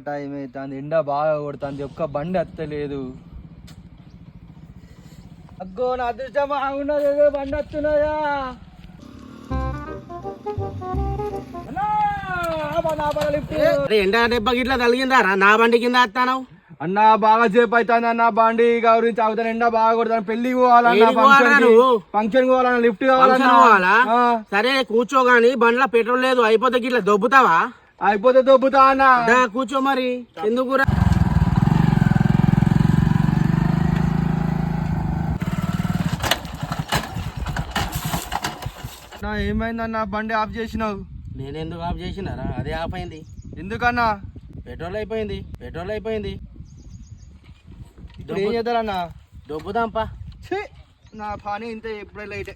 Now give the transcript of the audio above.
Time అవుతుంది, ఎండ బాగా కొడుతుంది, ఒక్క బండి వస్తలేదు. అగ్గో నా అదృష్టం బాగున్నది, బండి వస్తున్నాయా? ఎండ దెబ్బ గిట్లా తగిలిందారా నా బండి కింద వస్తాను అన్న. బాగా సేపు అవుతుంది అన్న, బండి గురించి అవుతాను, ఎండ బాగా కొడతాను. పెళ్లికి పోవాలన్నా, ఫంక్షన్ పోవాలన్నా, లిఫ్ట్ కావాలన్నా. సరే కూర్చో గాని బండ్లో పెట్రోల్ లేదు, అయిపోతే గిట్లా దొబ్బుతావా? అయిపోతే దొబ్బుతా అన్న. కూర్చో మరి, ఎందుకు ఏమైందన్నా బండి ఆఫ్ చేసినావు? నేనెందుకు ఆఫ్ చేసినారా? అదే ఆఫ్ అయింది. ఎందుకన్నా? పెట్రోల్ అయిపోయింది. ఇప్పుడు ఏం చేద్దారన్నా? దొబ్బుదాంపా. నా పని ఇంత ఎప్పుడే లైట్.